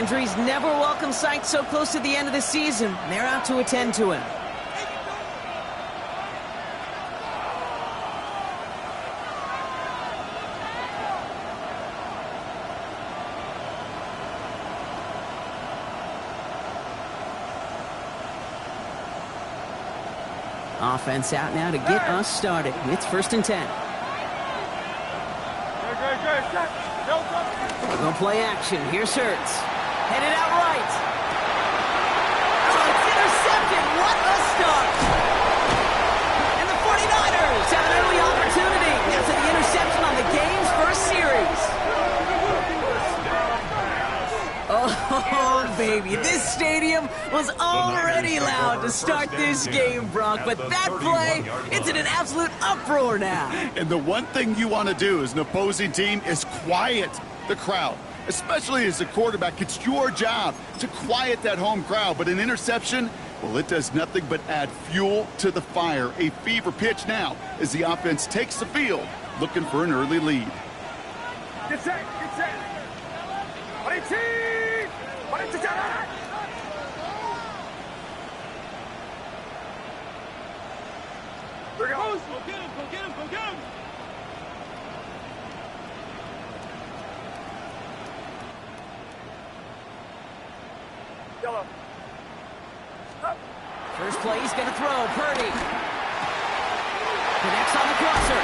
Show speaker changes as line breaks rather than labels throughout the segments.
Injuries never a welcome sight so close to the end of the season. They're out to attend to him. Offense out now to get us started. It's 1st and 10. We're going to play action. Here's Hurts. Headed out right. Oh, it's intercepted. What a start. And the 49ers have an early opportunity after the interception on the game's first series. Oh, baby, this stadium was already loud to start this game, Brock, but that play, it's in an absolute uproar now.
And the one thing you want to do as an opposing team is quiet the crowd, especially as a quarterback. It's your job to quiet that home crowd, but an interception, well, it does nothing but add fuel to the fire. A fever pitch now as the offense takes the field, looking for an early lead.
Get set, get set. Go get him, go get him, go get him! Yellow.
First play, he's going to throw. Purdy. Connects on the crosser.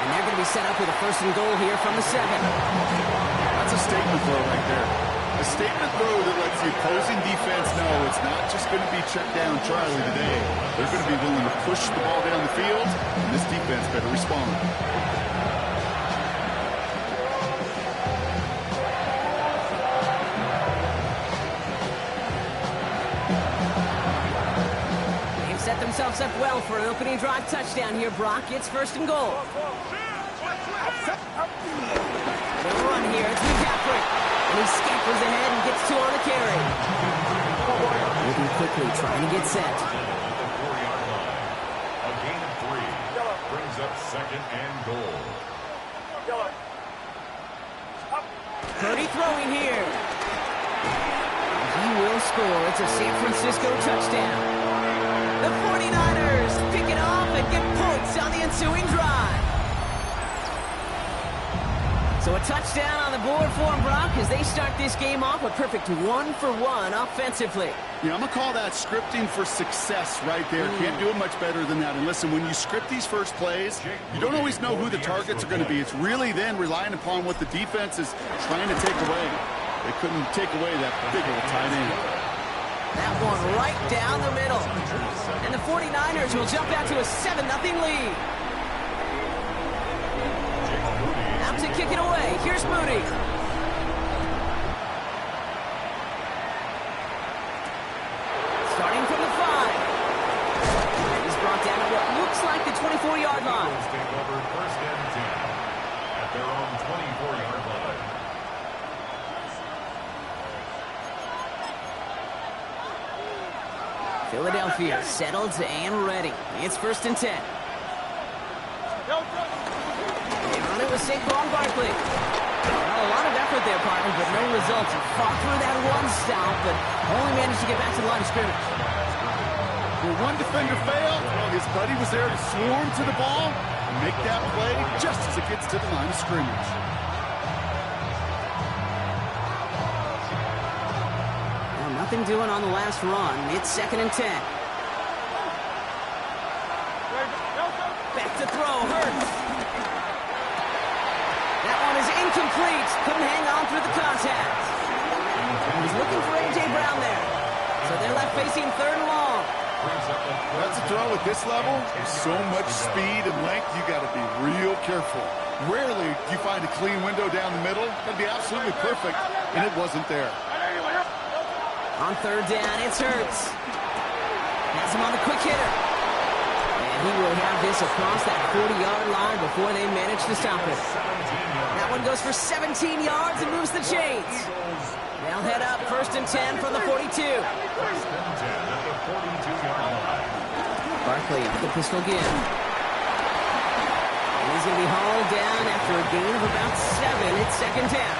And they're going to be set up with a 1st and goal here from the 7.
That's a statement throw right there. A statement throw that lets the opposing defense know it's not just going to be check down Charlie today. They're going to be willing to push the ball down the field, and this defense better respond.
They've set themselves up well for an opening drive touchdown here, Brock. It's 1st and goal. They'll run here. It's McCaffrey. And he scampers ahead and gets 2 on the carry. Moving quickly, trying to get set.
The 4-yard line. A gain of 3 brings up 2nd and goal.
Purdy throwing here. He will score. It's a San Francisco touchdown. The 49ers pick it off and get points on the ensuing drive. So a touchdown on the board for them, Brock, as they start this game off a perfect 1-for-1 offensively.
Yeah, I'm going to call that scripting for success right there. Can't do it much better than that. And listen, when you script these first plays, you don't always know who the targets are going to be. It's really then relying upon what the defense is trying to take away. They couldn't take away that big old tight end.
That one right down the middle. And the 49ers will jump out to a 7-0 lead. Out to kick it away. Here's Moody. Starting from the 5. He's brought down to what looks like the 24-yard line.
Take over 1st and 10 at their own 24-yard line.
Philadelphia settled and ready. It's 1st and 10. On it was St. Paul Barkley. Well, a lot of effort there, partner, but no results. He fought through that one stop, but only managed to get back to the line of scrimmage.
When one defender failed, well, his buddy was there to swarm to the ball and make that play just as it gets to the line of scrimmage.
Well, nothing doing on the last run. It's 2nd and 10. Back to throw, Hurts. Incomplete. Couldn't hang on through the contact. He's looking for A.J. Brown there. So they're left facing 3rd and long.
That's a throw at this level. With so much speed and length, you got to be real careful. Rarely do you find a clean window down the middle. That'd be absolutely perfect, and it wasn't there.
On 3rd down, it's Hurts. Has him on the quick hitter. And he will have this across that 40-yard line before they manage to stop it. That one goes for 17 yards and moves the chains. They'll head up 1st and 10 from the 42.
1st and 10 at the 42-yard line.
Barkley up the pistol again. And he's going to be hauled down after a gain of about 7. It's 2nd down.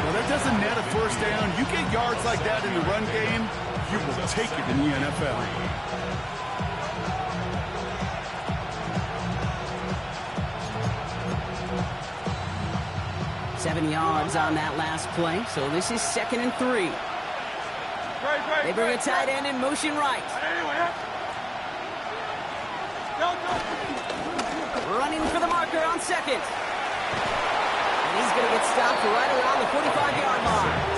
Well, that doesn't net a 1st down yards like that in the run game, you will take it in the NFL.
Seven yards on that last play, so this is 2nd and 3. They bring a tight end in motion right. Running for the marker on 2nd. And he's going to get stopped right around the 45-yard line.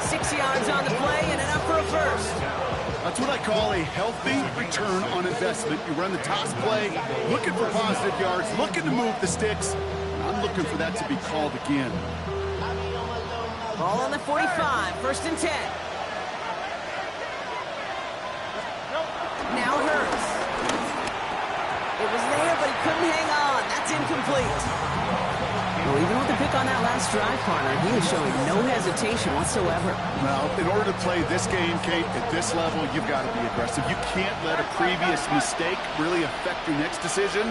6 yards on the play and enough for a first.
That's what I call a healthy return on investment. You run the toss play, looking for positive yards, looking to move the sticks. I'm looking for that to be called again.
Ball on the 45, 1st and 10. Now Hurts. It was there, but he couldn't hang on. That's incomplete. Well, even with the pick on that last drive, partner, he was showing no hesitation whatsoever.
Well, in order to play this game, Kate, at this level, you've got to be aggressive. You can't let a previous mistake really affect your next decision.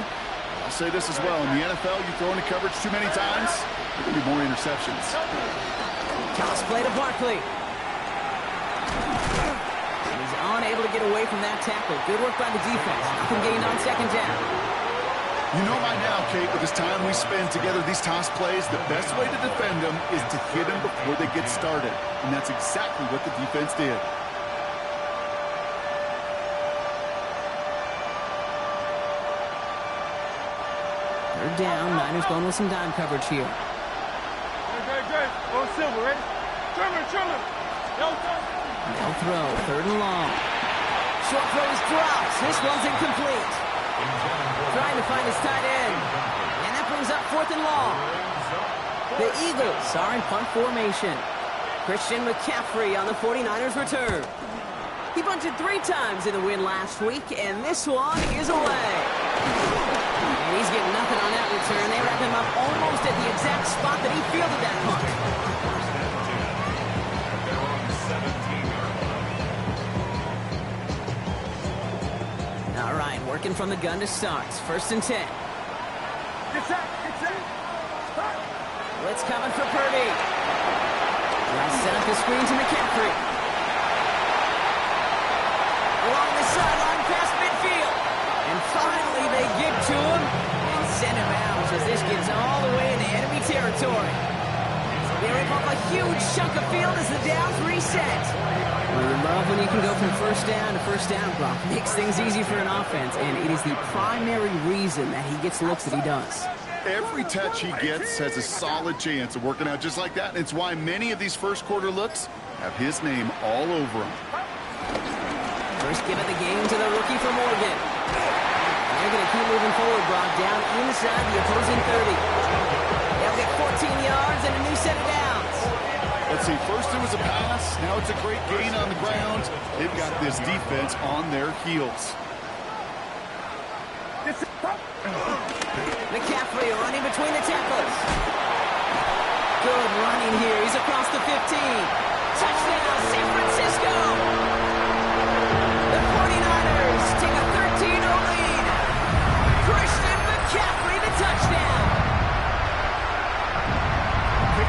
I'll say this as well. In the NFL, you throw into coverage too many times, there will be more interceptions.
Toss play to Barkley. He's unable to get away from that tackle. Good work by the defense. Nothing gained on 2nd down.
You know by now, Kate, with this time we spend together, these toss plays, the best way to defend them is to hit them before they get started. And that's exactly what the defense did.
Third down. Niners going with some dime coverage here.
Great. Go Silver, ready? Trimmer.
No throw. 3rd and long. Short throw is dropped. This one's incomplete. Trying to find his tight end. And that brings up 4th and long. The Eagles are in punt formation. Christian McCaffrey on the 49ers return. He bunted 3 times in the win last week, and this one is away. And he's getting nothing on that return. They wrap him up almost at the exact spot that he fielded that punt. All right, working from the gun to start. 1st and 10. Blitz coming for Purdy. They'll set up the screen to McCaffrey. Along the sideline past midfield. And finally they get to him and send him out as this gets all the way into enemy territory. They rip off a huge chunk of field as the downs reset. Well, you love when you can go from 1st down to 1st down, Brock. Makes things easy for an offense, and it is the primary reason that he gets looks that he does.
Every touch he gets has a solid chance of working out just like that. And it's why many of these first quarter looks have his name all over them.
First give of the game to the rookie from Oregon. They're going to keep moving forward, Brock, down inside the opposing 30. They'll get 14 yards and a new set of downs.
Let's see, first it was a pass, now it's a great gain on the ground. They've got this defense on their heels.
McCaffrey running between the tackles. Good running here. He's across the 15. Touchdown, San Francisco. The 49ers take a 13-0 lead. Christian McCaffrey, the touchdown.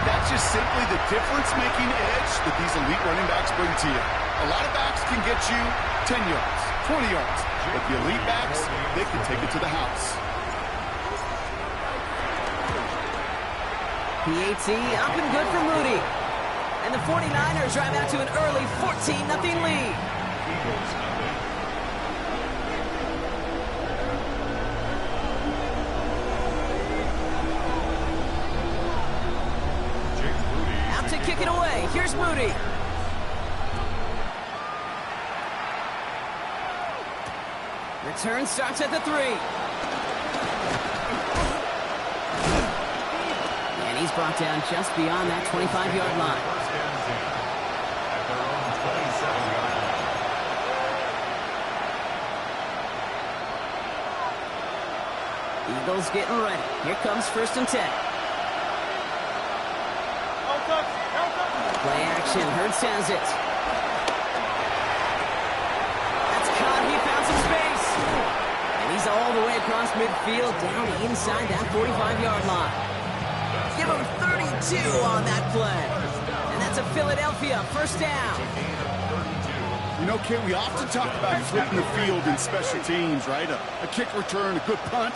That's just simply the difference-making edge that these elite running backs bring to you. A lot of backs can get you 10 yards, 20 yards. But the elite backs, they can take it to the house.
PAT up and good for Moody. And the 49ers drive out to an early 14-0 lead. Out to kick it away. Here's Moody. Return starts at the 3. And he's brought down just beyond that 25-yard line. Eagles getting ready. Here comes 1st and 10. Play action. Hurts has it. That's caught. He found some space. And he's all the way across midfield down inside that 45-yard line. Give him 32 on that play. And that's a Philadelphia first down.
You know, Kate, we often talk about flipping the field in special teams, right? A kick return, a good punt.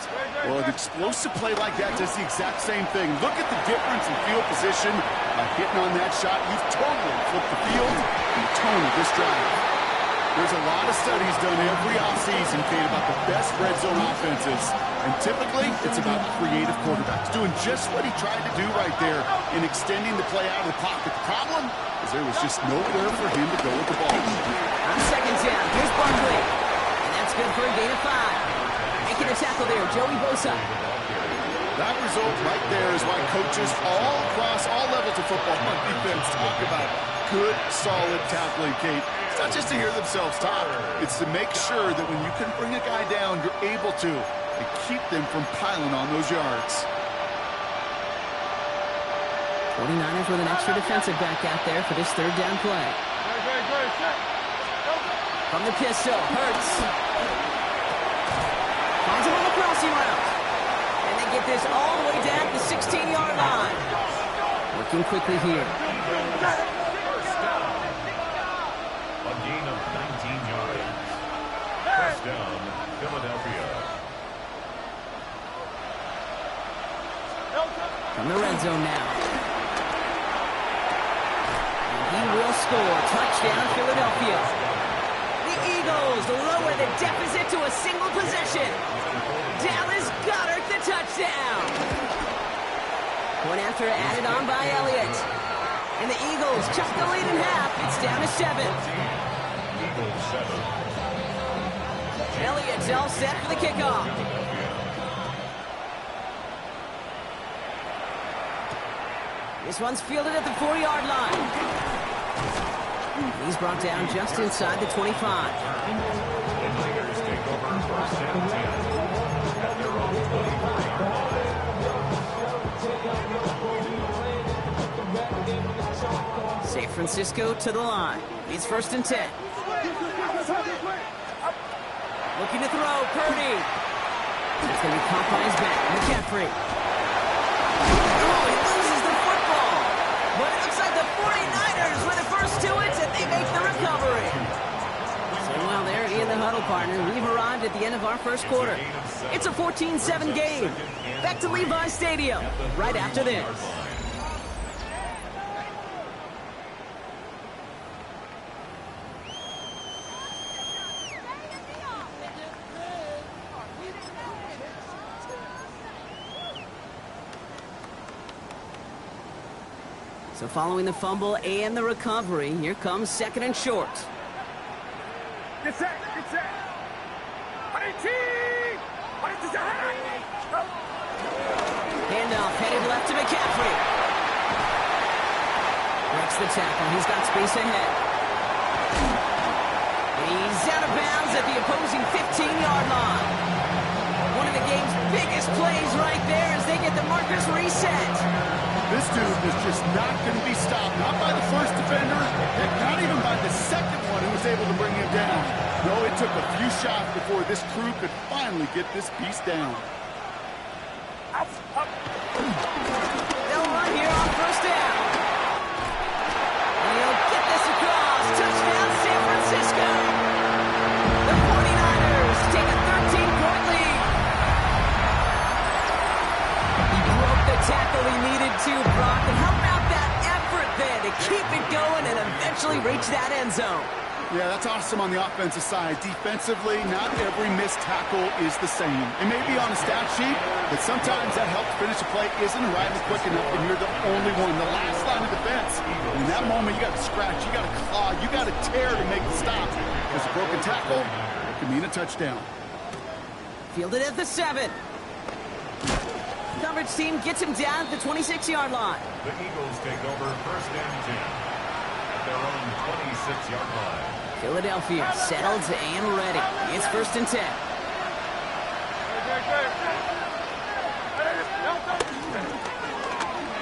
Well, an explosive play like that does the exact same thing. Look at the difference in field position. By hitting on that shot, you've totally flipped the field and the tone of this drive. There's a lot of studies done every offseason, Kate, about the best red zone offenses. And typically, it's about creative quarterbacks doing just what he tried to do right there in extending the play out of the pocket. The problem is there was just nowhere for him to go with the ball.
On second down, here's Barkley. And that's good for a gain of 5. Making a tackle there, Joey Bosa.
That result right there is why coaches all across all levels of football on defense talk about good, solid tackling, Kate. It's not just to hear themselves talk. It's to make sure that when you can bring a guy down, you're able to and keep them from piling on those yards.
49ers with an extra defensive back out there for this third down play. From the pistol, Hurts. Finds him on the crossing route. And they get this all the way down to the 16-yard line. Working quickly here.
A gain of 19 yards. First down, Philadelphia.
From the red zone now. And he will score. Touchdown, Philadelphia. The Eagles lower the deficit to a single possession. Dallas Goedert the touchdown. Point after added on by Elliott. And the Eagles chop the lead in half. It's down to 7.
Eagles 7.
Elliott's all set for the kickoff. This one's fielded at the 4-yard line. He's brought down just inside the 25.
The Tigers take over first and 10 at their own 24-yard line.
San Francisco to the line. It's first and 10. Looking to throw, Purdy. It's going to be caught by his back. McCaffrey. Oh, he loses the football. But it looks like the 49ers were the first to it, and they make the recovery. So, well, there in the huddle, partner. We've arrived at the end of our first quarter. It's a 14-7 game. Back to Levi Stadium right after this. So following the fumble and the recovery, here comes second and short.
Get set, get set.
Handoff headed left to McCaffrey. Breaks the tackle. He's got space ahead. He's out of bounds at the opposing 15-yard line. One of the game's biggest plays right there as they get the markers reset.
This dude is just not going to be stopped, not by the first defender, and not even by the second one who was able to bring him down. No, it took a few shots before this crew could finally get this piece down.
They'll run here on first down. And he'll get this across. Touchdown, San Francisco. The 49ers take a 13-point lead. He broke the tackle he needed to, Brock. And how about that effort then to keep it going and eventually reach that end zone?
Yeah, that's awesome on the offensive side. Defensively, not every missed tackle is the same. It may be on a stat sheet, but sometimes that help to finish a play isn't arriving quick enough, and you're the only one. The last line of defense. In that moment, you got to scratch, you got to claw, you got to tear to make the stop. Because a broken tackle, it can mean a touchdown.
Fielded at the 7. Coverage team gets him down at the 26-yard line.
The Eagles take over first and 10 at their own 26-yard line.
Philadelphia settled and ready. It's first and 10.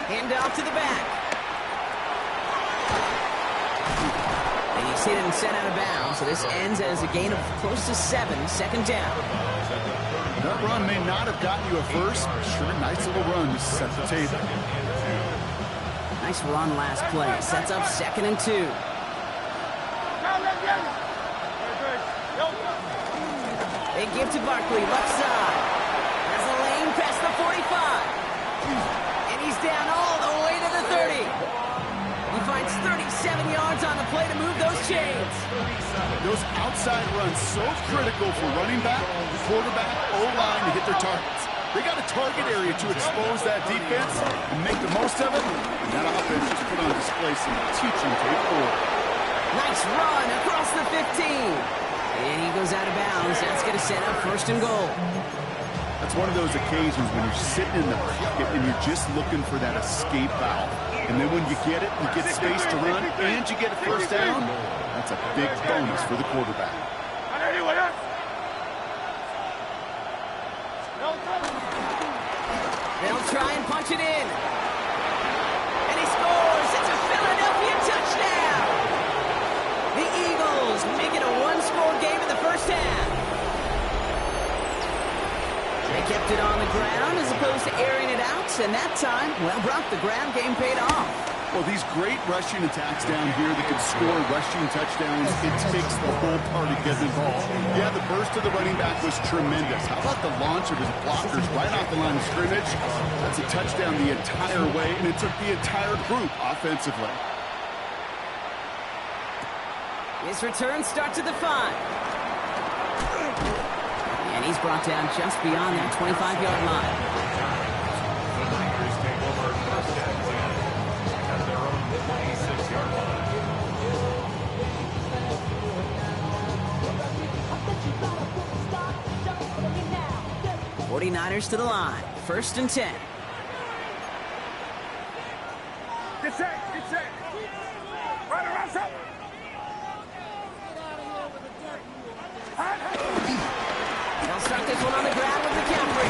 Hand off to the back. And he's hit and sent out of bounds, so this ends as a gain of close to 7, second down.
That run may not have gotten you a first, but sure, nice little run to set the table.
Nice run last play. Sets up 2nd and 2. They give to Barkley, left side. Has a lane past the 45. And he's down all the way to the 30. He finds 37 yards on the play to move those chains.
Those outside runs so critical for running back, quarterback, O-line to hit their targets. They got a target area to expose that defense and make the most of it. And that offense just put on display some teaching tape forward.
Nice run across the 15. And he goes out of bounds. That's going to set up 1st and goal.
That's one of those occasions when you're sitting in the pocket and you're just looking for that escape valve. And then when you get it, you get space to run, and you get a 1st down. That's a big bonus for the quarterback.
They'll try and punch it in. And he scores. It's a Philadelphia touchdown. The Eagles make it a one-score game in the 1st half. They kept it on the ground as opposed to airing it out. And that time, well, Brock, the ground game paid off.
Well, these great rushing attacks down here that can score rushing touchdowns, it takes the whole party getting involved. Yeah, the burst of the running back was tremendous. How about the launch of his blockers right off the line of scrimmage? That's a touchdown the entire way, and it took the entire group offensively.
His return starts at the 5. And he's brought down just beyond that 25-yard line.
The Niners take over 1st and 10 at their own 26-yard line.
49ers to the line. 1st and 10.
Get set, get set. Right around top.
They'll start this one on the ground with McCaffrey.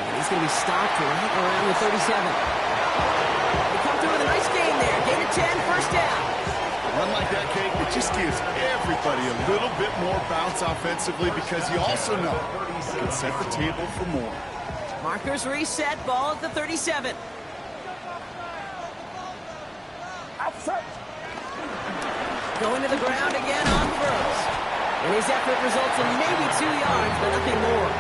And he's going to be stopped right around the 37. They come through with a nice gain there. Gain of 10, 1st down.
A run like that, Kate, it just gives everybody a little bit more bounce offensively because you also know you can set the table for more.
Markers reset. Ball at the 37.
Outside.
Going to the ground again on 1st. And his effort results in maybe 2 yards, but nothing more.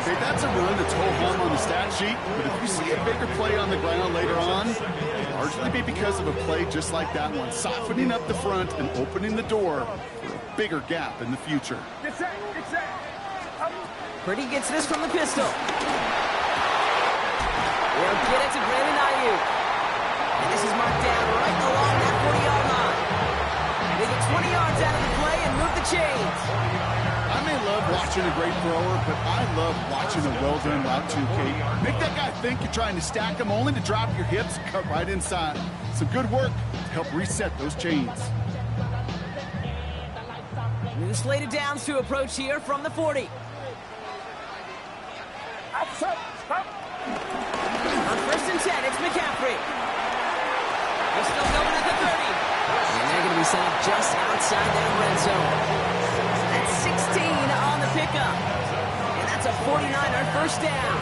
Okay, that's a run that's ho-hum on the stat sheet, but if you see a bigger play on the ground later on, it'll largely be because of a play just like that one, softening up the front and opening the door for a bigger gap in the future.
Get set, get set.
Purdy gets this from the pistol. They'll get it to Brandon Ayuk. And this is marked down right along that 40-yard line. They get 20 yards out of the play and move the chains.
I may love watching a great thrower, but I love watching a well-done route too, Kate. Make that guy think you're trying to stack him only to drop your hips and cut right inside. Some good work to help reset those chains.
New slated downs to approach here from the 40.
Outside. Stop.
On 1st and 10, it's McCaffrey. They're still going at the 30. And they're going to be set up just outside that red zone. That's 16 on the pickup. And that's a 49er 1st down.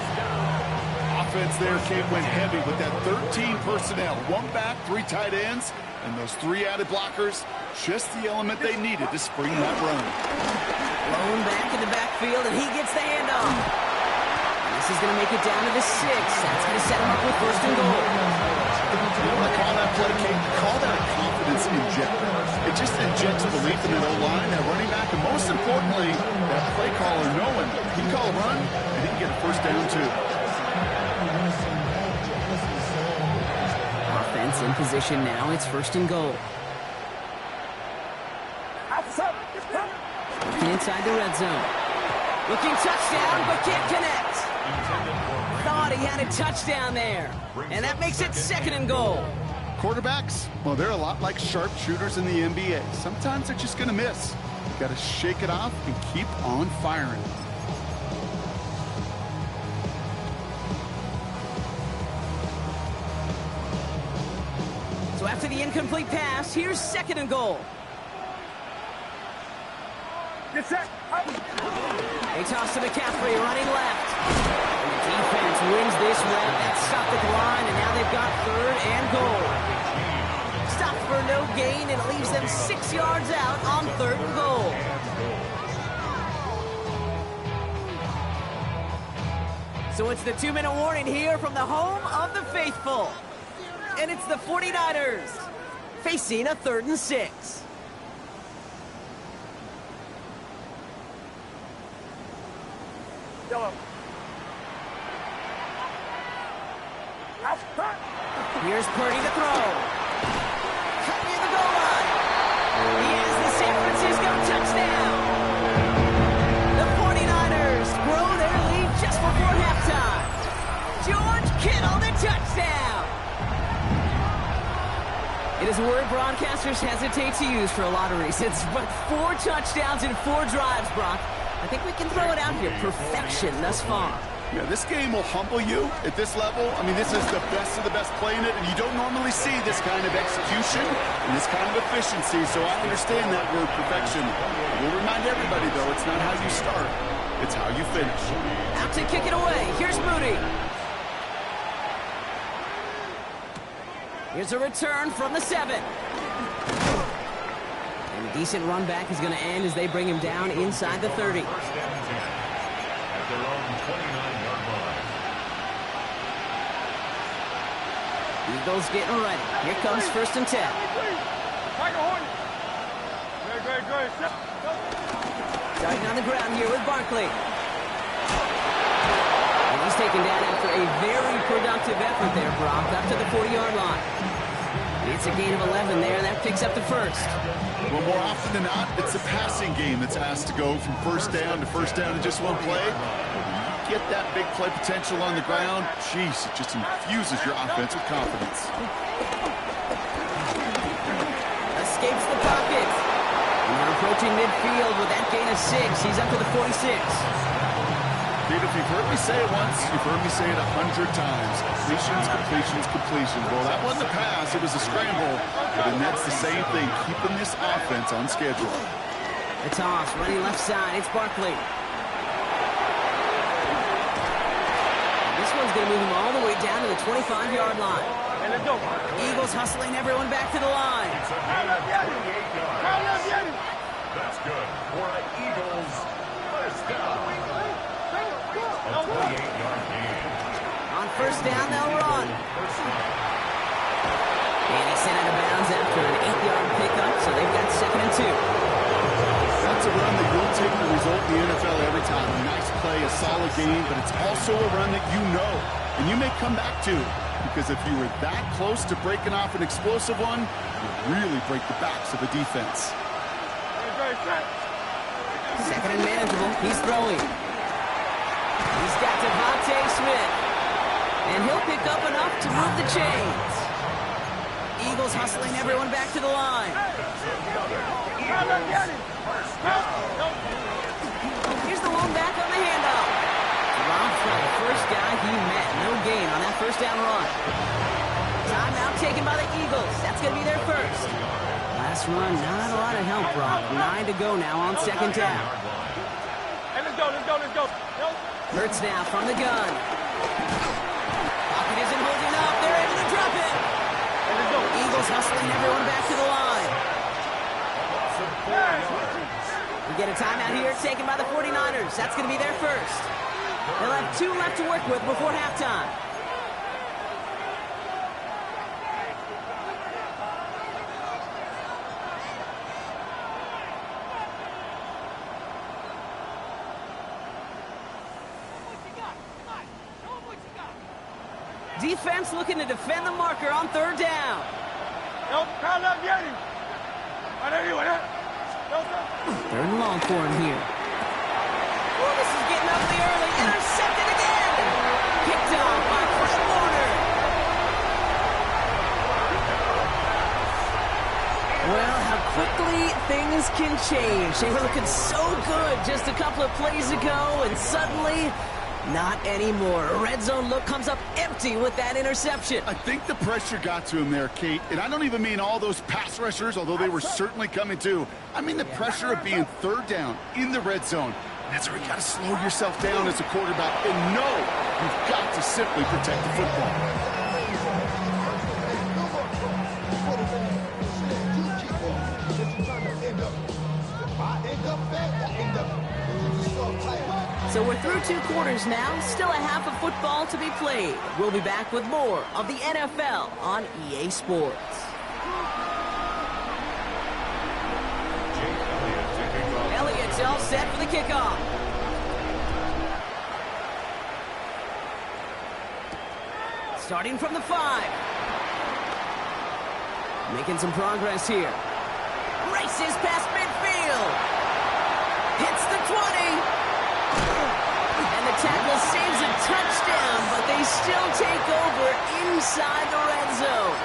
Offense there, Kate, went heavy with that 13 personnel. 1 back, 3 tight ends, and those 3 added blockers. Just the element they needed to spring that run.
Blown back in the backfield, and he gets the handoff. And this is going to make it down to the 6. That's going to set him up with 1st and goal.
You know what I call that play, Kate? Call that a confidence injector. It just injects belief in that O-line, that running back, and most importantly, that play caller knowing he can call a run, and he can get a 1st down too.
Offense in position now. It's 1st and goal.
Outside.
Looking inside the red zone. Looking touchdown, but can't connect. Thought he had a touchdown there. And that makes it 2nd and goal.
Quarterbacks, well, they're a lot like sharpshooters in the NBA. Sometimes they're just going to miss. You got to shake it off and keep on firing.
So after the incomplete pass, here's 2nd and goal.
Get set.
They toss to McCaffrey running left. And the defense Offense wins this round. That's stopped at the line, and now they've got 3rd and goal. Stopped for no gain, and it leaves them 6 yards out on 3rd and goal. So it's the 2-minute warning here from the home of the faithful. And it's the 49ers facing a 3rd and 6. Here's Purdy to throw. Cut near the goal line. He has the San Francisco touchdown. The 49ers grow their lead just before halftime. George Kittle, the touchdown. It is a word broadcasters hesitate to use for a lot of reasons, but 4 touchdowns in 4 drives, Brock. I think we can throw it out here. Perfection thus far.
Yeah, this game will humble you at this level. I mean, this is the best of the best playing it, and you don't normally see this kind of execution and this kind of efficiency, so I understand that word perfection. We'll remind everybody, though, it's not how you start, it's how you finish.
Out to kick it away. Here's Moody. Here's a return from the 7. And a decent run back is going to end as they bring him down inside the 30.
First down and 10 at their own 29-yard line.
Eagles getting ready. Here comes 1st and 10.
Good.
Starting on the ground here with Barkley. And he's taken down after a very productive effort there, Brock, up to the 40-yard line. It's a gain of 11 there. That picks up the 1st.
Well, more often than not, it's the passing game that's asked to go from first down in just one play. You get that big play potential on the ground, jeez, it just infuses your offense with confidence.
Escapes the pocket. And they're approaching midfield with that gain of 6. He's up to the 46.
Dude, if you've heard me say it once, you've heard me say it 100 times. Completions. Well, that wasn't a pass, it was a scramble. But then that's the same thing, keeping this offense on schedule.
The toss, running left side, it's Barkley. This one's going to move him all the way down to the 25-yard line. Eagles hustling everyone back to the line.
That's good for the Eagles. First down. A 28-yard gain.
On 1st down, they'll run. And he's sent out of bounds after an 8-yard pickup, so they've got 2nd and 2.
That's a run that you'll take the result in the NFL every time. A nice play, a solid game, but it's also a run that you know, and you may come back to. Because if you were that close to breaking off an explosive one, you really break the backs of the defense.
2nd and manageable. He's throwing. He's got Devontae Smith. And he'll pick up enough to move the chains. Eagles hustling everyone back to the line. Here's the lone back on the handoff. Dropped for the first guy he met. No gain on that 1st down run. Timeout taken by the Eagles. That's going to be their 1st. Last run, not a lot of help, Brock. 9 to go now on 2nd down.
Hey, let's go.
Hurts now from the gun. Pocket isn't holding up. They're able to drop it. Eagles hustling everyone back to the line. We get a timeout here taken by the 49ers. That's going to be their 1st. They'll have 2 left to work with before halftime. Defense looking to defend the marker on 3rd down. 3rd and long for him here. Oh, this is getting ugly early. Intercepted again. Picked off by Fred Warner. Well, how quickly things can change. They were looking so good just a couple of plays ago, and suddenly, not anymore. A red zone look comes up empty with that interception.
I think the pressure got to him there, Kate. And I don't even mean all those pass rushers, although they were certainly coming too. I mean the pressure of being 3rd down in the red zone. That's where you got to slow yourself down as a quarterback and know you've got to simply protect the football.
So we're through 2 quarters now, still a half of football to be played. We'll be back with more of the NFL on EA Sports. Elliott's all set for the kickoff. Starting from the 5. Making some progress here. Races past midfield. Hits the 20. And the tackle saves a touchdown, but they still take over inside the red zone.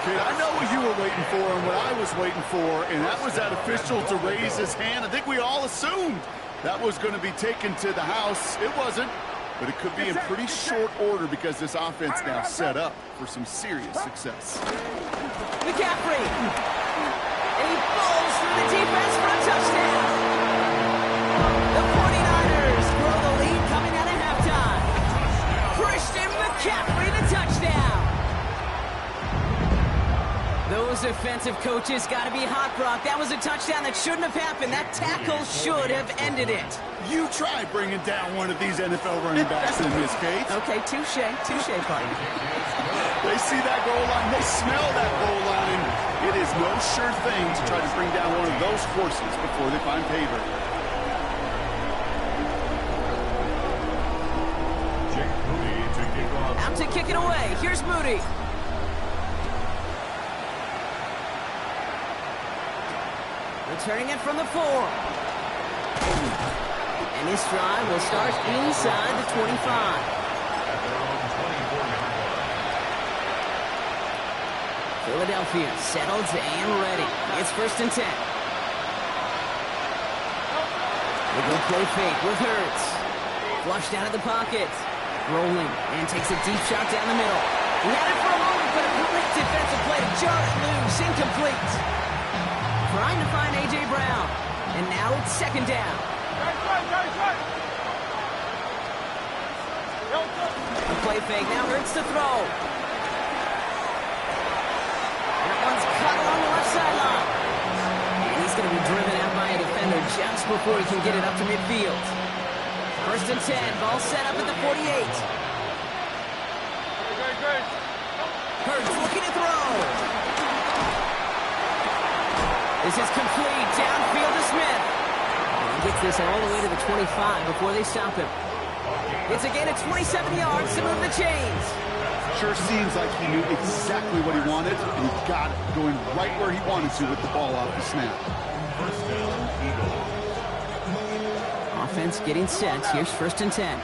Kid, I know what you were waiting for and what I was waiting for, and that was that official to raise his hand. I think we all assumed that was going to be taken to the house. It wasn't, but it could be in pretty short order because this offense now set up for some serious success.
McCaffrey. And he falls through the defense for a touchdown. The 49ers grow the lead coming out of halftime. Christian McCaffrey, the touchdown. Those defensive coaches got to be hot, Brock. That was a touchdown that shouldn't have happened. That tackle should have ended it.
You try bringing down one of these NFL running backs in this case.
Okay, touche, partner.
They see that goal line. They smell that goal line. And it is no sure thing to try to bring down one of those horses before they find pavement.
Out to kick it away. Here's Moody. Returning it from the 4. And this drive will start inside the 25. Philadelphia settled and ready. It's 1st and 10. They go play fake with Hurts. Flushed out of the pocket. Rolling and takes a deep shot down the middle. He had it for a moment, but a great defensive play to jar it loose. Incomplete. Trying to find A.J. Brown. And now it's 2nd down. The play fake now Hurts to throw. That one's cut along the left sideline. And he's going to be driven out by a defender just before he can get it up to midfield. 1st and 10, ball set up at the 48. Hurts looking to throw. This is complete, downfield to Smith. And he gets this all the way to the 25 before they stop him. It's a gain of 27 yards to move the chains.
Sure seems like he knew exactly what he wanted, and he got it, going right where he wanted to with the ball off the snap.
First down, Eagles.
Offense getting set. Here's 1st and 10.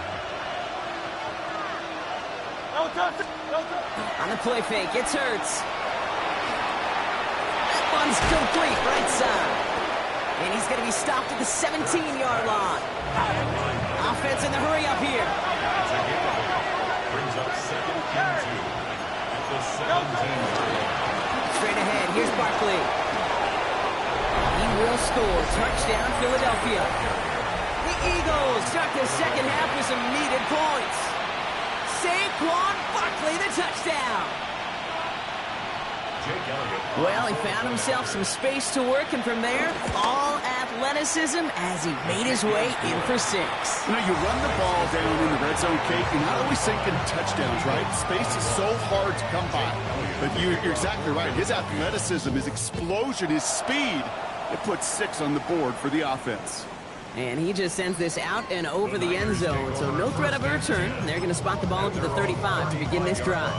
On the play fake, it's Hurts. That one's complete, right side. And he's going to be stopped at the 17-yard line. Offense in the hurry up here.
Brings up 2nd and 2 at the 17-yard.
Straight ahead, here's Barkley. He will score. Touchdown, Philadelphia. The Eagles start the 2nd half with some needed points. Saquon Barkley, the touchdown.
Jake Elliott.
Well, he found himself some space to work, and from there, all athleticism as he made his way in for 6.
You know, you run the ball down in the red zone, Kate, you're not always thinking touchdowns, right? Space is so hard to come by. But you're exactly right. His athleticism, his explosion, his speed, it puts 6 on the board for the offense.
And he just sends this out and over the end zone, so no threat of a return. They're going to spot the ball up to the 35 to begin this drive.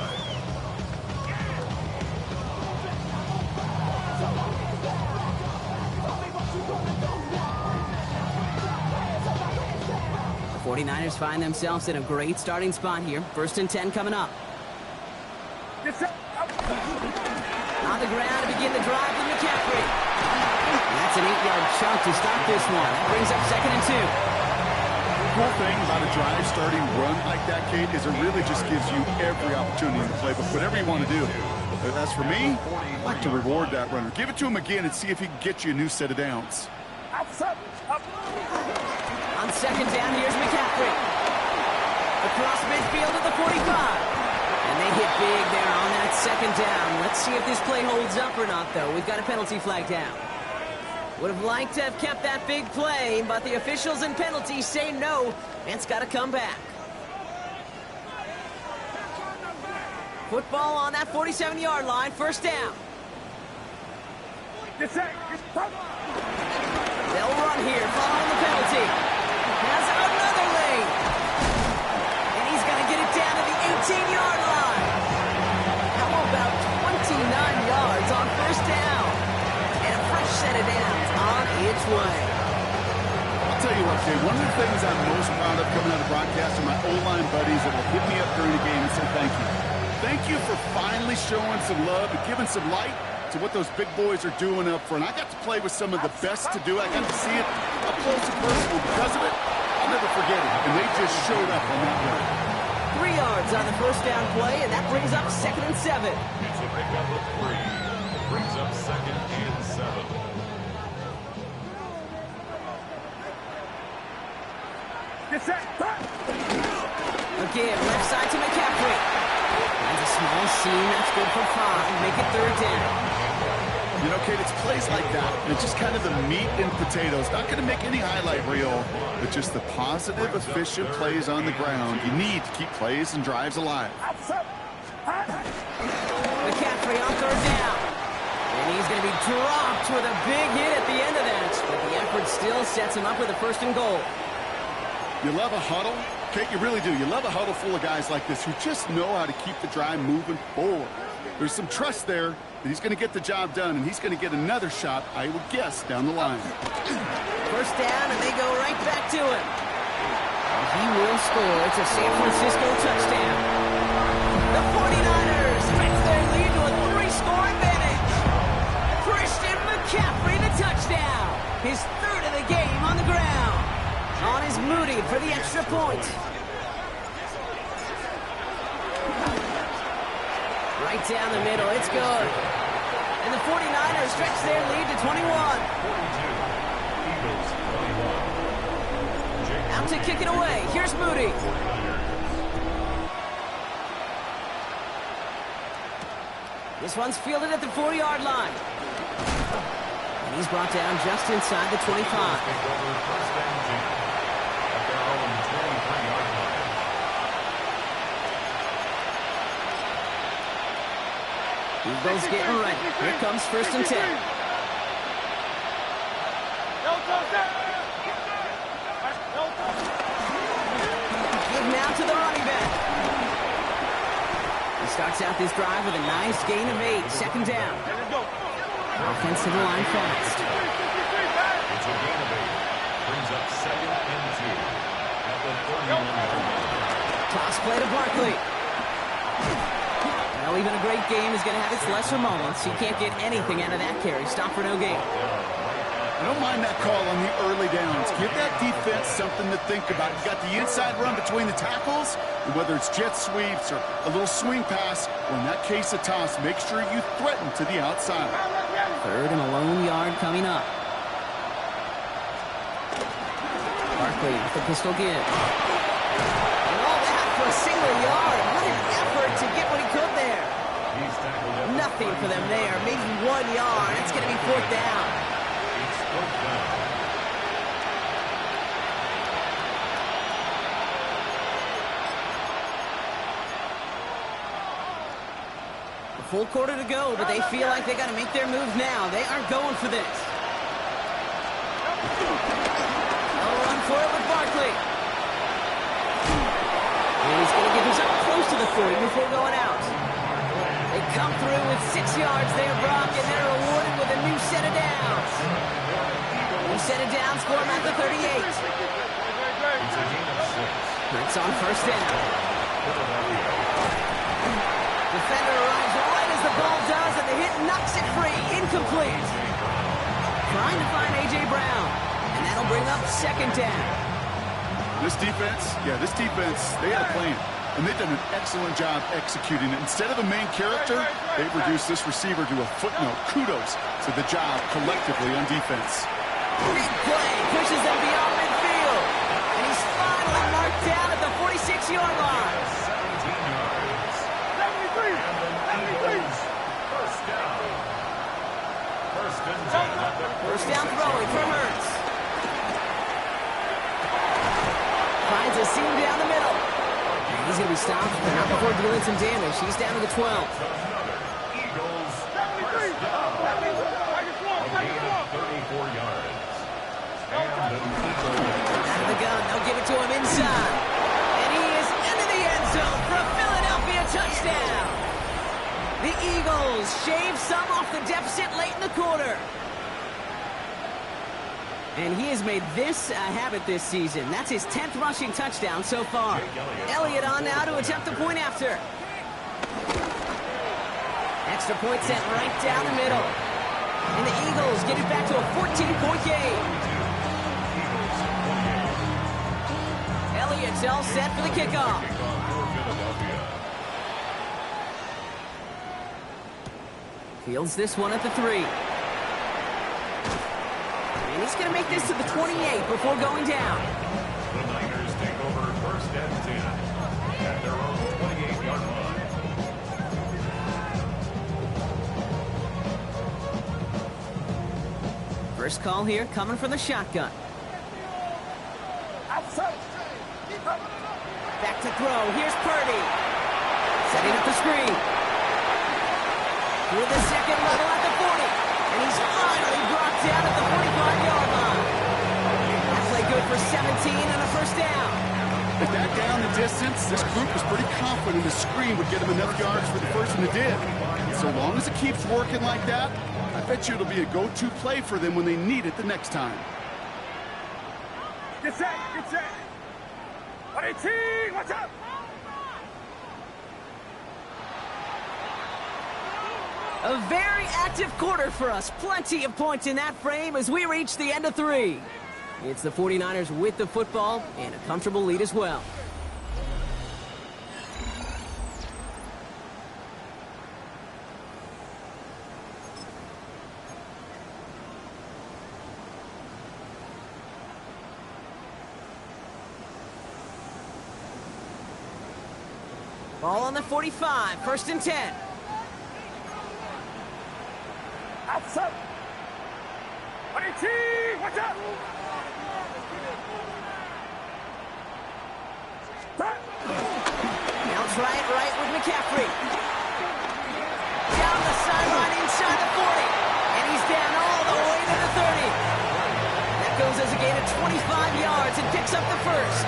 The 49ers find themselves in a great starting spot here. 1st and 10 coming up. On the ground to begin the drive with McCaffrey. That's an 8-yard chunk to start this one. That brings up 2nd and 2.
The cool thing about a drive starting run like that, Kate, is it really just gives you every opportunity to play, but whatever you want to do. As for me, I like to reward that runner. Give it to him again and see if he can get you a new set of downs.
On second down, here's McCaffrey. Across midfield to the 45. And they hit big there on that second down. Let's see if this play holds up or not, though. We've got a penalty flag down. Would have liked to have kept that big play, but the officials and penalties say no, and it's got to come back. Football on that 47-yard line, first down. They'll run here, following the penalty. Has another lane. And he's going to get it down to the 18-yard line. How about 29 yards on first down? And a fresh set of downs on its way.
I'll tell you what, Jay, one of the things I'm most proud of coming out of broadcast are my O-line buddies that will hit me up during the game and say thank you. Thank you for finally showing some love and giving some light to what those big boys are doing up front. I got to play with some of the best to do it. I got to see it up close and personal. Because of it, I'll never forget it. And they just showed up on that run.
3 yards on the first down play, and that brings up 2nd and 7.
It's a pickup of 3. Brings up 2nd and 7.
Again, left side to McCaffrey. Finds a small seam, that's good for 5. Make it 3rd down.
You know, Kate, it's plays like that. It's just kind of the meat and potatoes. Not going to make any highlight reel, but just the positive, efficient plays on the ground. You need to keep plays and drives alive.
McCaffrey on 3rd down. And he's going to be dropped with a big hit at the end of that. But the effort still sets him up with a 1st and goal.
You love a huddle? Kate, you really do. You love a huddle full of guys like this who just know how to keep the drive moving forward. There's some trust there that he's going to get the job done, and he's going to get another shot, I would guess, down the line.
First down, and they go right back to him. And he will score. It's a San Francisco touchdown. The 49ers stretch their lead to a 3-score advantage. Christian McCaffrey, the touchdown. His 3rd of the game on the ground. On is Moody for the extra point. Right down the middle, it's good. And the 49ers stretch their lead to 21. Out to kick it away, here's Moody. This one's fielded at the 4-yard line. And he's brought down just inside the 25. Eagles getting ready. Here comes 1st and 10. Give now to the running back. He starts out this drive with a nice gain of 8. 2nd down. Offensive line fast.
It's a gain of 8. Brings up 2nd and 2. At the 41-yard line.
Toss play to Barkley. Well, even a great game is going to have its lesser moments. You can't get anything out of that carry. Stop for no gain.
I don't mind that call on the early downs. Give that defense something to think about. You got the inside run between the tackles, and whether it's jet sweeps or a little swing pass, or in that case a toss, make sure you threaten to the outside.
3rd and a lone yard coming up. Barkley with the pistol give. And all that for a single yard. What an effort to get what he could there. Nothing for them there. Maybe 1 yard. It's going to be 4th down.
It's 4th down.
A full quarter to go, but they feel like they got to make their move now. They are going for this. They'll run for it with Barkley. And he's going to get his up close to the 40 before going out. They come through with 6 yards there, Brock, and they're rewarded with a new set of downs. New set of downs for him at the 38. It's on 1st down. Defender arrives right as the ball does, and the hit knocks it free. Incomplete. Trying to find A.J. Brown, and that'll bring up 2nd down.
This defense, they had a plan. And they've done an excellent job executing it. Instead of a main character, they've reduced this receiver to a footnote. Kudos to the job collectively on defense.
Big play pushes them beyond midfield. down at the 46-yard line.
17 yards.
73.
And the Eagles, first down. First and 10 at the
First down
46
throwing
yard
from
line.
Hurts. Finds a seam down the middle. And he's going to be stopped, but not before dealing some damage. He's down to the 12.
Another Eagles,
73.
first down.
Minus one.
A gain of 34 yards. And the Eagles.
Out of the gun, they'll give it to him inside. And he is into the end zone for a Philadelphia touchdown. The Eagles shave some off the deficit late in the quarter. And he has made this a habit this season. That's his 10th rushing touchdown so far. Elliott on now to attempt the point after. Extra point sent right down the middle. And the Eagles get it back to a 14-point game. Elliott's all set for the kickoff. Fields this one at the 3. And he's going to make this to the 28 before going down.
The Niners take over first and 10 at their own 28-yard line.
First call here coming from the shotgun. Back to throw. Here's Purdy. Setting up the screen. Through the second level at the 40. And he's finally brought down at the 45-yard line. That play good for 17 and a first down.
With that down the distance, this group was pretty confident the screen would get him enough yards for the first, and it did. And so long as it keeps working like that, I bet you it'll be a go-to play for them when they need it the next time.
Get set. Get set. 18. Watch out.
A very active quarter for us. Plenty of points in that frame as we reach the end of 3. It's the 49ers with the football and a comfortable lead as well. Ball on the 45, first and 10.
Outside. 18. Watch out.
Bounce right with McCaffrey. Down the sideline inside the 40. And he's down all the way to the 30. That goes as a gain of 25 yards and picks up the first.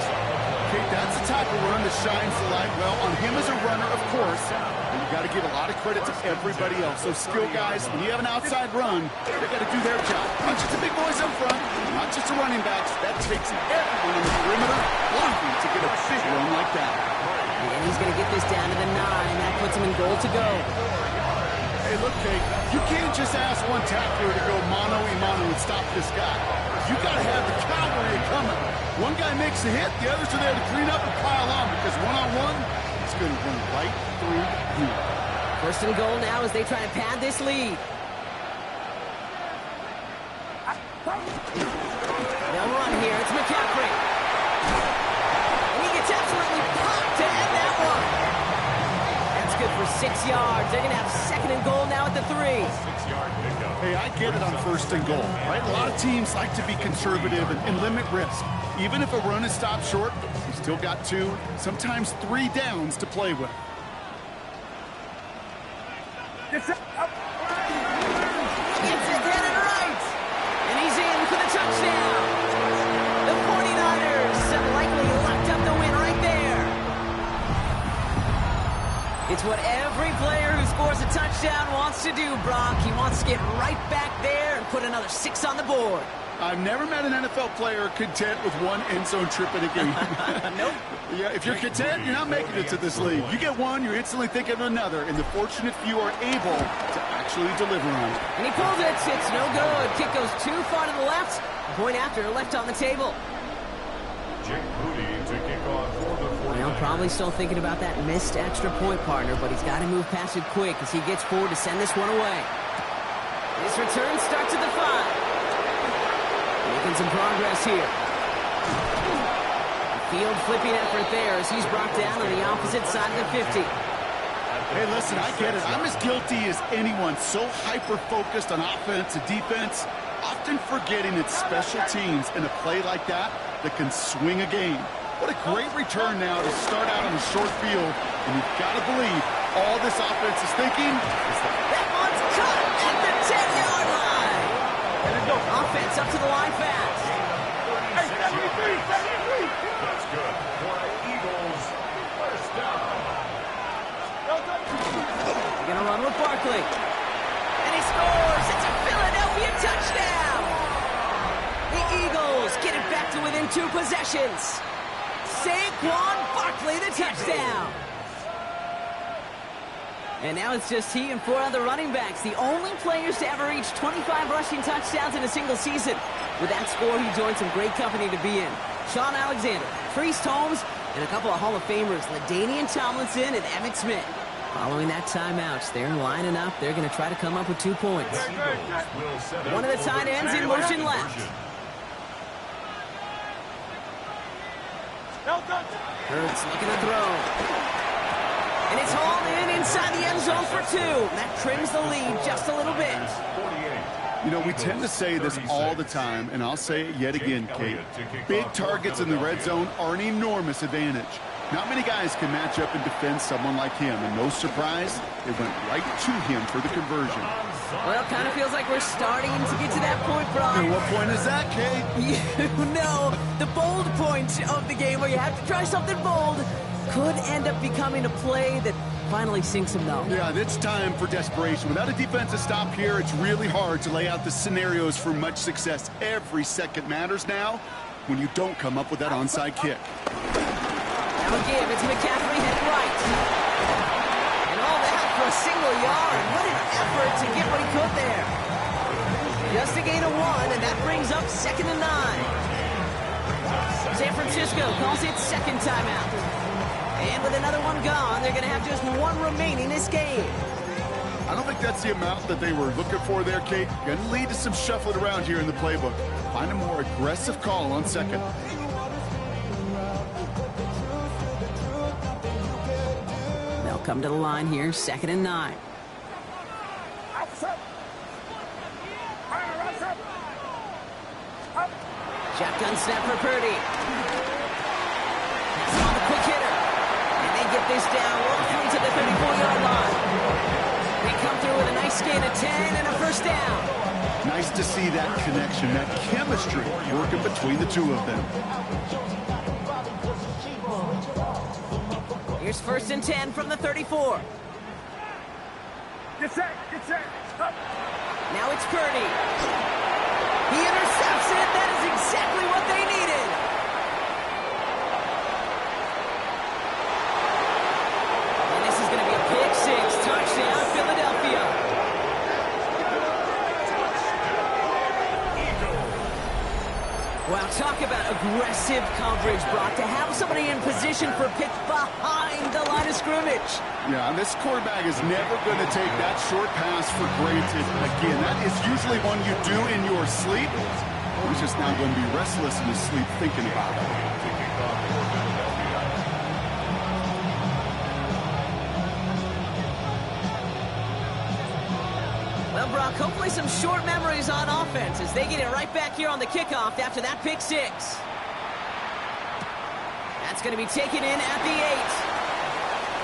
Okay, that's the type of run that shines the light well on him as a runner, of course. And you got to give a lot of credit to everybody else. Those skill guys, when you have an outside run, they got to do their job. Not just the big boys up front, not just the running backs. That takes everyone in the perimeter blocking to get a big run like that.
And he's going to get this down to the 9. That puts him in goal to go.
Hey, look, Kate, you can't just ask one tackler to go mano-a-mano and stop this guy. You got to have the cavalry coming. One guy makes a hit, the others are there to clean up and pile on, because one-on-one, it's going to run right through you.
First and goal now as they try to pad this lead. They'll run here. It's McCaffrey. And he gets absolutely popped to end that one. That's good for 6 yards. They're going to have second and goal now at the 3.
6-yard pickup.
Hey, I get it on first and goal, right? A lot of teams like to be conservative and limit risk. Even if a run is stopped short, you still got 2, sometimes 3 downs to play with.
Get set. Up.
Gets it down and right. And he's in for the touchdown. The 49ers have likely locked up the win right there. It's what every player who scores a touchdown wants to do, Brock. He wants to get right back there and put another 6 on the board.
I've never met an NFL player content with one end zone trip in a game.
Nope.
Yeah, if you're content, you're not making it to this league. You get one, you're instantly thinking of another, and the fortunate few are able to actually deliver on it.
And he pulls it. It's no good. Kick goes too far to the left. Point after left on the table.
Jake Moody to kick off for the 49ers.
Well, probably still thinking about that missed extra point, partner, but he's got to move past it quick as he gets forward to send this one away. This return starts at the 5. Making some progress here. Field flipping effort there as he's brought down on the opposite side of the 50.
Hey, listen, I get it. I'm as guilty as anyone. So hyper-focused on offense and defense, often forgetting it's special teams in a play like that can swing a game. What a great return now to start out on a short field. And you've got to believe all this offense is thinking is
that one's cut at the 10-yard line. Offense up to the line fast.
Hey, 73.
That's good. For the Eagles, first down.
They're going to run with Barkley. And he scores. It's a Philadelphia touchdown. The Eagles get it back to within 2 possessions. Saquon Barkley, the touchdown. And now it's just he and 4 other running backs, the only players to ever reach 25 rushing touchdowns in a single season. With that score, he joined some great company to be in. Sean Alexander, Priest Holmes, and a couple of Hall of Famers, LaDainian Tomlinson and Emmitt Smith. Following that timeout, they're lining up. They're going to try to come up with 2 points. One of the tight ends in motion left. Hurts looking to throw. And it's hauled in inside the end zone for 2. That trims the lead just a little bit.
You know, we tend to say this all the time, and I'll say it yet again, Kate. Big targets in the red zone are an enormous advantage. Not many guys can match up and defend someone like him, and no surprise, they went right to him for the conversion.
Well, it kind of feels like we're starting to get to that point, Brock.
And what point is that, Kate?
You know, the bold point of the game where you have to try something bold could end up becoming a play that finally sinks him, though.
Yeah, it's time for desperation. Without a defensive stop here, it's really hard to lay out the scenarios for much success. Every second matters now when you don't come up with that onside kick.
Now again, it's McCaffrey head right. And all that for a single yard. What an effort to get what he could there. Just a gain of 1, and that brings up 2nd and 9. San Francisco calls it second timeout. And with another one gone, they're going to have just 1 remaining this game.
I don't think that's the amount that they were looking for there, Kate. Going to lead to some shuffling around here in the playbook. Find a more aggressive call on second.
They'll come to the line here, 2nd and 9. Shotgun snap for Purdy. That's on the quick hitter. And they get this down all through to the 34-yard line. They come through with a nice gain of 10 and a first down.
Nice to see that connection, that chemistry working between the 2 of them.
Here's 1st and 10 from the 34.
Get set.
Now it's Purdy. He intercepts it. That is exactly what they needed. And this is going to be a pick 6. Touchdown, Philadelphia. Wow, talk about aggressive coverage, Brock. To have somebody in position for a pick behind the line of scrimmage.
Yeah, and this quarterback is never going to take that short pass for granted. Again, that is usually one you do in your sleep. He's just now going to be restless in his sleep thinking about it.
Well, Brock, hopefully some short memories on offense as they get it right back here on the kickoff after that pick 6. That's going to be taken in at the 8.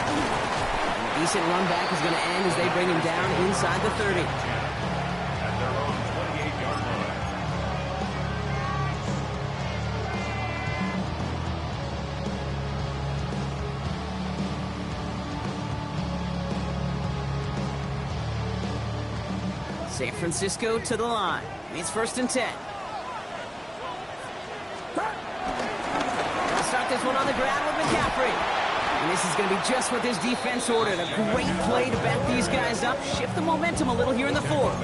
A decent run back is going to end as they bring him down inside the 30.
At their own 28-yard line.
San Francisco to the line. It's 1st and 10. They'll start this one on the ground with McCaffrey. And this is going to be just what this defense ordered. A great play to back these guys up, shift the momentum a little here in the 4th.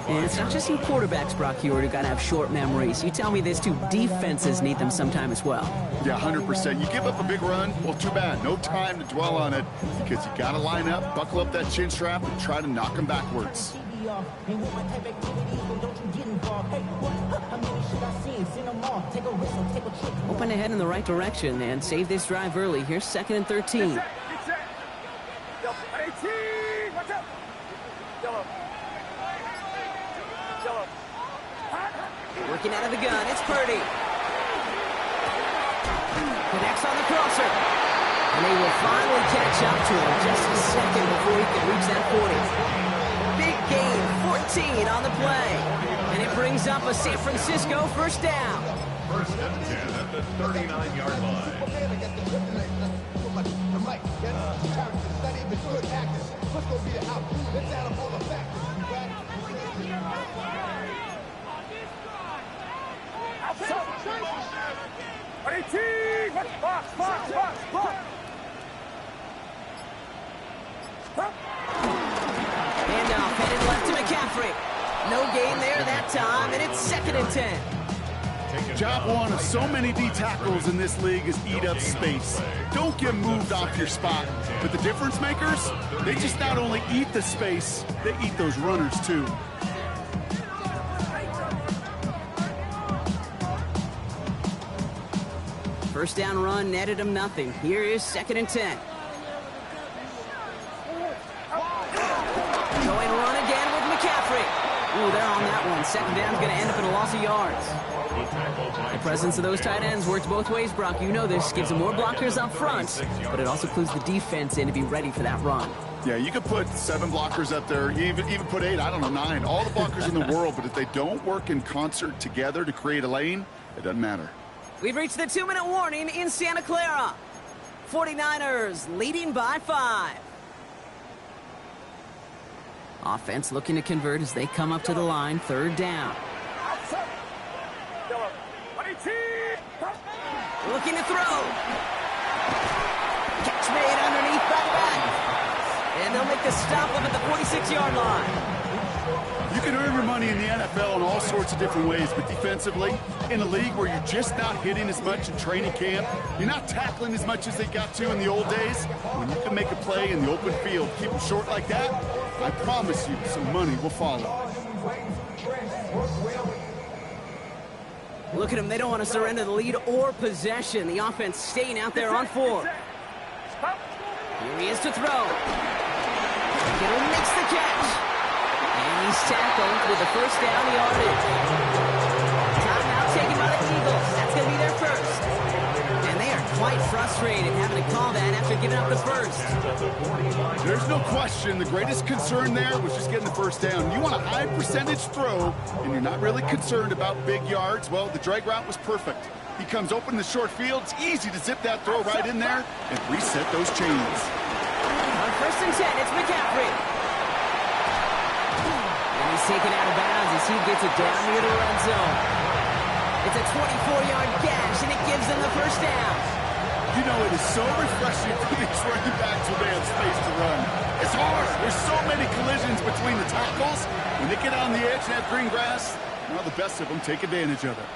And it's not just you quarterbacks, Brock Huard, who got to have short memories. You tell me this too, defenses need them sometime as well.
Yeah, 100%. You give up a big run, well, too bad. No time to dwell on it because you got to line up, buckle up that chin strap, and try to knock them backwards.
off. Ain't with my type activities, then don't you get involved. Hey, what? How many should I see? Send them all. Take a risk or take a trip.
Open ahead in the right direction and save this drive early. Here's 2nd and 13.
Get set. Yellow. 18. Watch out. Yellow. Yellow.
Working out of the gun, it's Purdy. Connects on the crosser. And they will finally catch up to him just a second before he can reach that 40. Big gain, 14 on the play. And it brings up a San Francisco first down.
First and 10 at the 39-yard line.
Box, box, box, box.
Handoff headed left to McCaffrey. No gain there that time, and it's 2nd and 10.
Job one of so many D tackles in this league is eat up space. Don't get moved off your spot. But the difference makers, they just not only eat the space, they eat those runners too.
First down run netted him nothing. Here is 2nd and 10. Going run again with McCaffrey. Ooh, they're on that one. 2nd down's going to end up in a loss of yards. The presence of those tight ends works both ways, Brock. You know this. Gives them more blockers up front, but it also clues the defense in to be ready for that run.
Yeah, you could put 7 blockers up there, even put 8, I don't know, 9. All the blockers in the world, but if they don't work in concert together to create a lane, it doesn't matter.
We've reached the 2-minute warning in Santa Clara. 49ers leading by 5. Offense looking to convert as they come up to the line. 3rd down. Looking to throw. Catch made underneath by the back. And they'll make the stop up at the 46-yard line.
You can earn your money in the NFL in all sorts of different ways, but defensively, in a league where you're just not hitting as much in training camp, you're not tackling as much as they got to in the old days, when you can make a play in the open field, keep them short like that, I promise you some money will follow.
Look at them. They don't want to surrender the lead or possession. The offense staying out there on 4. Here he is to throw. Kittle makes the catch. And he's tackled with the first down yardage. Timeout taken by the Eagles. That's going to be their first. And they are quite frustrated having to call that after giving up the first.
There's no question the greatest concern there was just getting the first down. You want a high percentage throw, and you're not really concerned about big yards. Well, the drag route was perfect. He comes open in the short field. It's easy to zip that throw right in there and reset those chains.
On 1st and 10, it's McCaffrey. And he's taken out of bounds as he gets it down near the red zone. It's a 24-yard gash, and it gives them the first down.
You know, it is so refreshing for these running backs when they have space to run. It's hard. There's so many collisions between the tackles. When they get on the edge and have green grass, well, the best of them take advantage of it.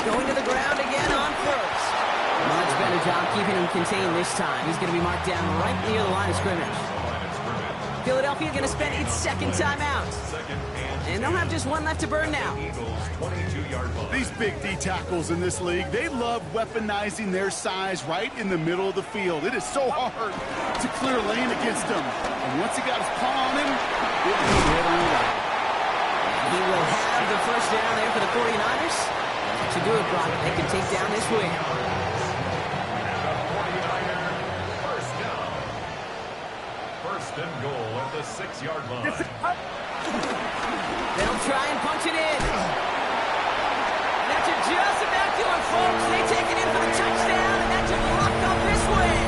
Going to the ground again on 1st. Much better job keeping him contained this time. He's going to be marked down right near the line of scrimmage. Philadelphia going to spend its 2nd timeout. And they'll have just one left to burn now.
These big D tackles in this league, they love weaponizing their size right in the middle of the field. It is so hard to clear a lane against him. And once he got his paw on him, it was dead on the line.
He will have the first down there for the 49ers. That should do it, Brock. They can take down this win.
First and goal at the 6-yard line.
They'll try and punch it in. That should just about do it, folks. They take it in for the touchdown, and that should lock up this win.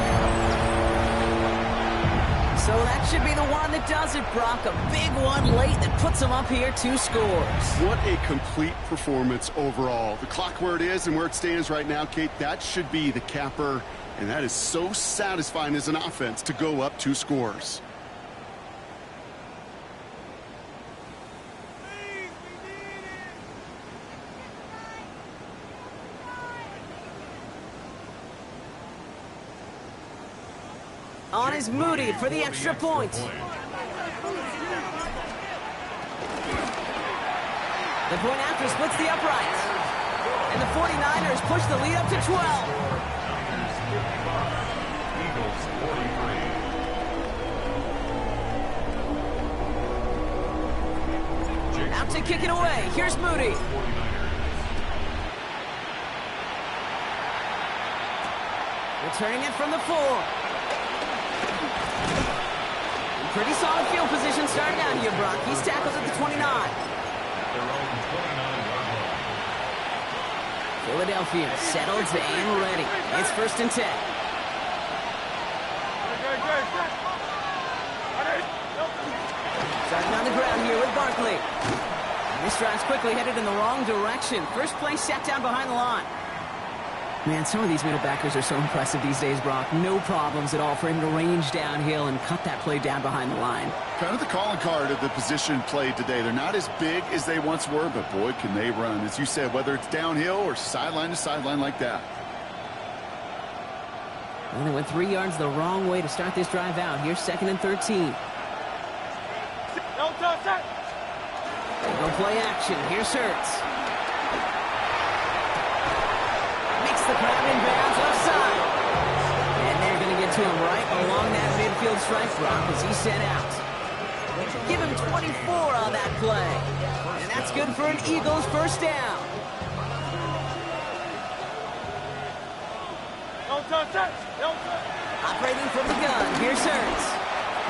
So that should be the one that does it, Brock. A big one late that puts them up here 2 scores.
What a complete performance overall. The clock where it is and where it stands right now, Kate, that should be the capper. And that is so satisfying as an offense to go up 2 scores.
On is Moody for the extra point. The point after splits the uprights. And the 49ers push the lead up to 12.
Eagles 43.
Out to kick it away. Here's Moody. Returning it from the 4. Pretty solid field position starting out here, Brock. He's tackled at the 29.
Their own 29-yard line.
Philadelphia settled and ready. It's 1st and 10. Starting on the ground here with Barkley. And this drive's quickly headed in the wrong direction. First play set down behind the line. Man, some of these middle backers are so impressive these days, Brock. No problems at all for him to range downhill and cut that play down behind the line.
Kind of the calling card of the position played today. They're not as big as they once were, but boy, can they run. As you said, whether it's downhill or sideline to sideline like that.
And they went 3 yards the wrong way to start this drive out. Here's 2nd and 13. They go play action. Here's Hurts. Makes the grab in bounds offside. And they're going to get to him right along that midfield strike, Brock, as he's sent out. Give him 24 on that play. And that's good for an Eagles first down. Operating from the gun. Here's Hurts.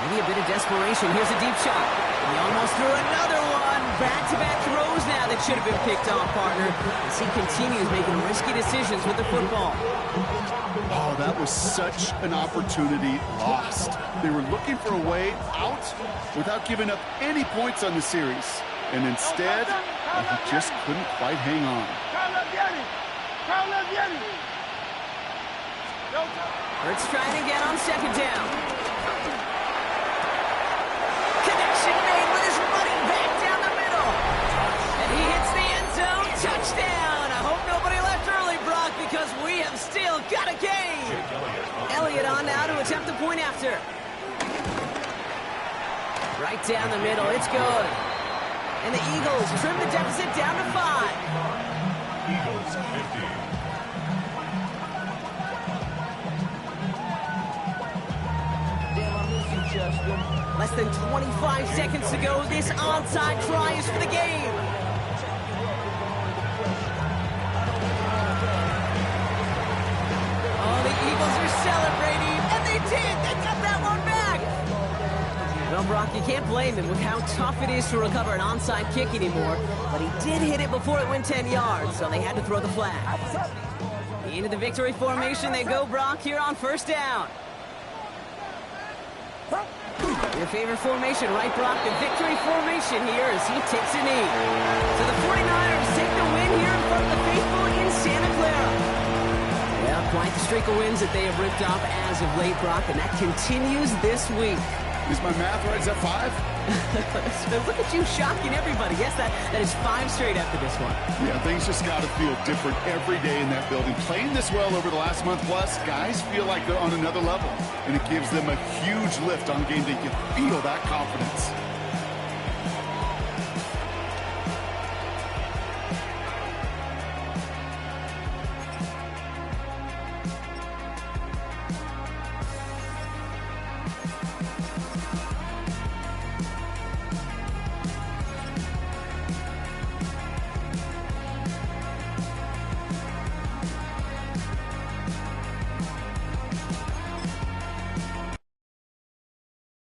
Maybe a bit of desperation. Here's a deep shot. He almost threw another one. Back-to-back throws now that should have been picked off, partner, as he continues making risky decisions with the football.
Oh, that was such an opportunity lost. They were looking for a way out without giving up any points on the series. And instead, he just couldn't quite hang on.
Hurts trying again on 2nd down. Connection made with his running back down the middle. And he hits the end zone. Touchdown. I hope nobody left early, Brock, because we have still got a game. Elliott on now to attempt the point after. Right down the middle. It's good. And the Eagles trim the deficit down to 5.
Eagles 50.
Less than 25 seconds to go. This onside try is for the game. Oh, the Eagles are celebrating, and they did. They got that one back. Well, Brock, you can't blame him with how tough it is to recover an onside kick anymore. But he did hit it before it went 10 yards, so they had to throw the flag. Into the victory formation they go, Brock, here on 1st down. Your favorite formation, right, Brock? The victory formation here as he takes a knee. So the 49ers take the win here in front of the faithful in Santa Clara. Well, quite the streak of wins that they have ripped off as of late, Brock, and that continues this week.
Is my math right? Is that 5?
Look at you shocking everybody. Yes, that is 5 straight after this one.
Yeah, things just got to feel different every day in that building. Playing this well over the last month plus, guys feel like they're on another level. And it gives them a huge lift on game day. You can feel that confidence.